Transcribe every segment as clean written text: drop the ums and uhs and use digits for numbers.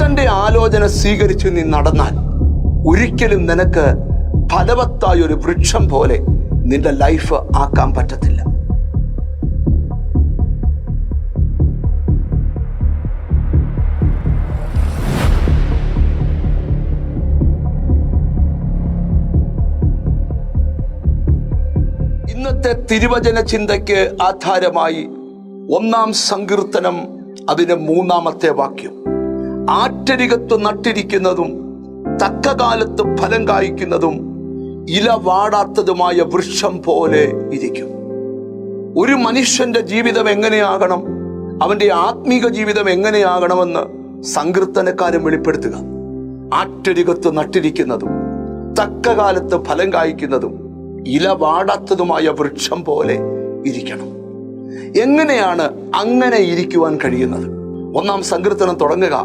ദുഷ്ടന്റെ ആലോചന സ്വീകരിച്ച് നീ നടന്നാൽ ഒരിക്കലും നിനക്ക് ഫലവത്തായ ഒരു വൃക്ഷം പോലെ നിന്റെ ലൈഫ് ആക്കാൻ പറ്റത്തില്ല. ഇന്നത്തെ തിരുവചന ചിന്തയ്ക്ക് ആധാരമായി 1-ാം സങ്കീർത്തനം അതിന് 3-ാമത്തെ വാക്യം, ആറ്റരികത്ത് നട്ടിരിക്കുന്നതും തക്കകാലത്ത് ഫലം കായ്ക്കുന്നതും ഇല വാടാത്തതുമായ വൃക്ഷം പോലെ ഇരിക്കും. ഒരു മനുഷ്യന്റെ ജീവിതം എങ്ങനെയാകണം, അവന്റെ ആത്മീക ജീവിതം എങ്ങനെയാകണമെന്ന് സങ്കീർത്തനക്കാരൻ വെളിപ്പെടുത്തുക. ആറ്റരികത്ത് നട്ടിരിക്കുന്നതും തക്കകാലത്ത് ഫലം കായ്ക്കുന്നതും ഇല വാടാത്തതുമായ വൃക്ഷം പോലെ ഇരിക്കണം. എങ്ങനെയാണ് അങ്ങനെ ഇരിക്കുവാൻ കഴിയുന്നത്? 1-ാം സങ്കീർത്തനം തുടങ്ങുക,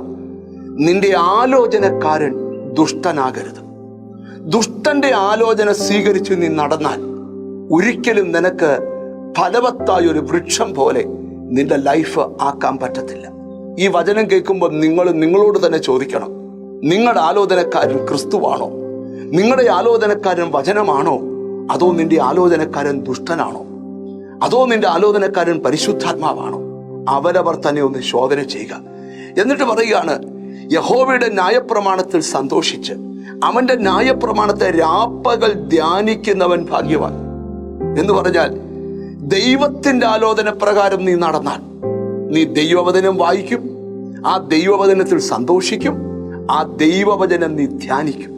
നിന്റെ ആലോചനക്കാരൻ ദുഷ്ടനാകരുത്. ദുഷ്ടന്റെ ആലോചന സ്വീകരിച്ച് നീ നടന്നാൽ ഒരിക്കലും നിനക്ക് ഫലവത്തായ ഒരു വൃക്ഷം പോലെ നിന്റെ ലൈഫ് ആക്കാൻ പറ്റത്തില്ല. ഈ വചനം കേൾക്കുമ്പോൾ നിങ്ങളോട് തന്നെ ചോദിക്കണം, നിങ്ങളുടെ ആലോചനക്കാരൻ ക്രിസ്തുവാണോ? നിങ്ങളുടെ ആലോചനക്കാരൻ വചനമാണോ? അതോ നിന്റെ ആലോചനക്കാരൻ ദുഷ്ടനാണോ? അതോ നിന്റെ ആലോചനക്കാരൻ പരിശുദ്ധാത്മാവാണോ? അവരവർ തന്നെ ഒന്ന് ശോധന ചെയ്യുക. എന്നിട്ട് പറയുകയാണ്, യഹോവയുടെ ന്യായപ്രമാണത്തിൽ സന്തോഷിച്ച് അവന്റെ ന്യായപ്രമാണത്തെ രാപ്പകൽ ധ്യാനിക്കുന്നവൻ ഭാഗ്യവാൻ. എന്ന് പറഞ്ഞാൽ ദൈവത്തിന്റെ ആലോചന പ്രകാരം നീ നടന്നാൽ നീ ദൈവവചനം വായിക്കും, ആ ദൈവവചനത്തിൽ സന്തോഷിക്കും, ആ ദൈവവചനം നീ ധ്യാനിക്കും.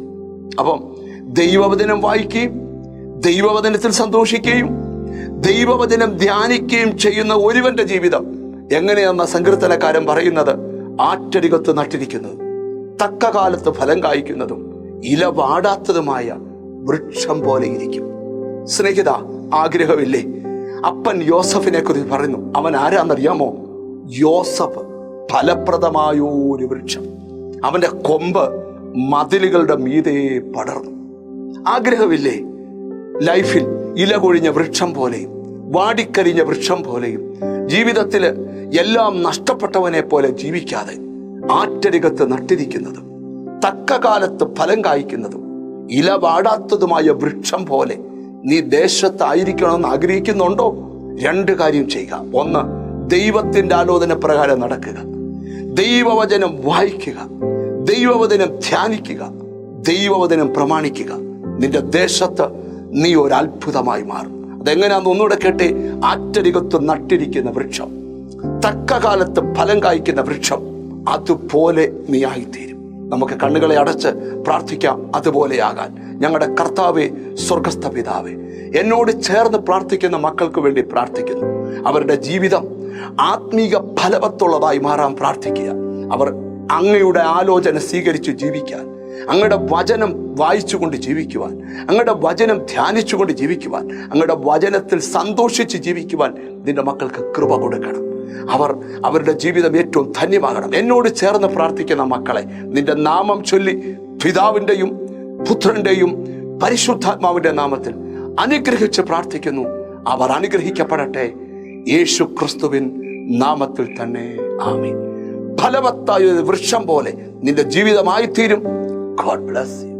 അപ്പം ദൈവവചനം വായിക്കുകയും ദൈവവചനത്തിൽ സന്തോഷിക്കുകയും ദൈവവചനം ധ്യാനിക്കുകയും ചെയ്യുന്ന ഒരുവന്റെ ജീവിതം എങ്ങനെയെന്ന സങ്കീർത്തനക്കാരൻ പറയുന്നത്, ആറ്റരികത്ത് നട്ടിരിക്കുന്നതും തക്കകാലത്ത് ഫലം കായ്ക്കുന്നതും ഇല വാടാത്തതുമായ വൃക്ഷം പോലെ ഇരിക്കും. സ്നേഹിത, ആഗ്രഹമില്ലേ? അപ്പൻ യോസഫിനെ കുറിച്ച് പറയുന്നു. അവൻ ആരാന്നറിയാമോ? യോസഫ് ഫലപ്രദമായൊരു വൃക്ഷം. അവന്റെ കൊമ്പ് മതിലുകളുടെ മീതെ പടർന്നു. ആഗ്രഹമില്ലേ ലൈഫിൽ ഇല കൊഴിഞ്ഞ വൃക്ഷം പോലെയും വാടിക്കരിഞ്ഞ വൃക്ഷം പോലെയും ജീവിതത്തില് എല്ലാം നഷ്ടപ്പെട്ടവനെ പോലെ ജീവിക്കാതെ ആറ്റരികത്ത് നട്ടിരിക്കുന്നതും തക്കകാലത്ത് ഫലം കായ്ക്കുന്നതും ഇല വാടാത്തതുമായ വൃക്ഷം പോലെ നീ ദേശത്തായിരിക്കണമെന്ന് ആഗ്രഹിക്കുന്നുണ്ടോ? 2 കാര്യം ചെയ്യുക. 1, ദൈവത്തിന്റെ ആലോചന പ്രകാരം നടക്കുക, ദൈവവചനം വായിക്കുക, ദൈവവചനം ധ്യാനിക്കുക, ദൈവവചനം പ്രമാണിക്കുക. നിന്റെ ദേശത്ത് നീ ഒരു അത്ഭുതമായി മാറും. അതെങ്ങനെയാന്ന് ഒന്നുകൂടെ കേട്ടെ. ആറ്റരികത്ത് നട്ടിരിക്കുന്ന വൃക്ഷം, തക്കകാലത്ത് ഫലം കായ്ക്കുന്ന വൃക്ഷം, അതുപോലെ നീ ആയിത്തീരും. നമുക്ക് കണ്ണുകളെ അടച്ച് പ്രാർത്ഥിക്കാം അതുപോലെയാകാൻ. ഞങ്ങളുടെ കർത്താവേ, സ്വർഗസ്ഥ പിതാവേ, എന്നോട് ചേർന്ന് പ്രാർത്ഥിക്കുന്ന മക്കൾക്ക് വേണ്ടി പ്രാർത്ഥിക്കുന്നു. അവരുടെ ജീവിതം ആത്മീക ഫലവത്തുള്ളതായി മാറാൻ പ്രാർത്ഥിക്കുക. അവർ അങ്ങയുടെ ആലോചന സ്വീകരിച്ച് ജീവിക്കാൻ, അങ്ങയുടെ വചനം വായിച്ചുകൊണ്ട് ജീവിക്കുവാൻ, അങ്ങയുടെ വചനം ധ്യാനിച്ചുകൊണ്ട് ജീവിക്കുവാൻ, അങ്ങയുടെ വചനത്തിൽ സന്തോഷിച്ച് ജീവിക്കുവാൻ നിന്റെ മക്കൾക്ക് കൃപ കൊടുക്കണം. അവരുടെ ജീവിതം ഏറ്റവും ധന്യമാകണം. എന്നോട് ചേർന്ന് പ്രാർത്ഥിക്കുന്ന മക്കളെ നിന്റെ നാമം ചൊല്ലി പിതാവിൻ്റെയും പുത്രന്റെയും പരിശുദ്ധാത്മാവിന്റെ നാമത്തിൽ അനുഗ്രഹിച്ച് പ്രാർത്ഥിക്കുന്നു. അവർ അനുഗ്രഹിക്കപ്പെടട്ടെ യേശു ക്രിസ്തുവിൻ നാമത്തിൽ തന്നെ. ആമേൻ. ഫലവത്തായ ഒരു വൃക്ഷം പോലെ നിന്റെ ജീവിതമായി തീരും. God bless you.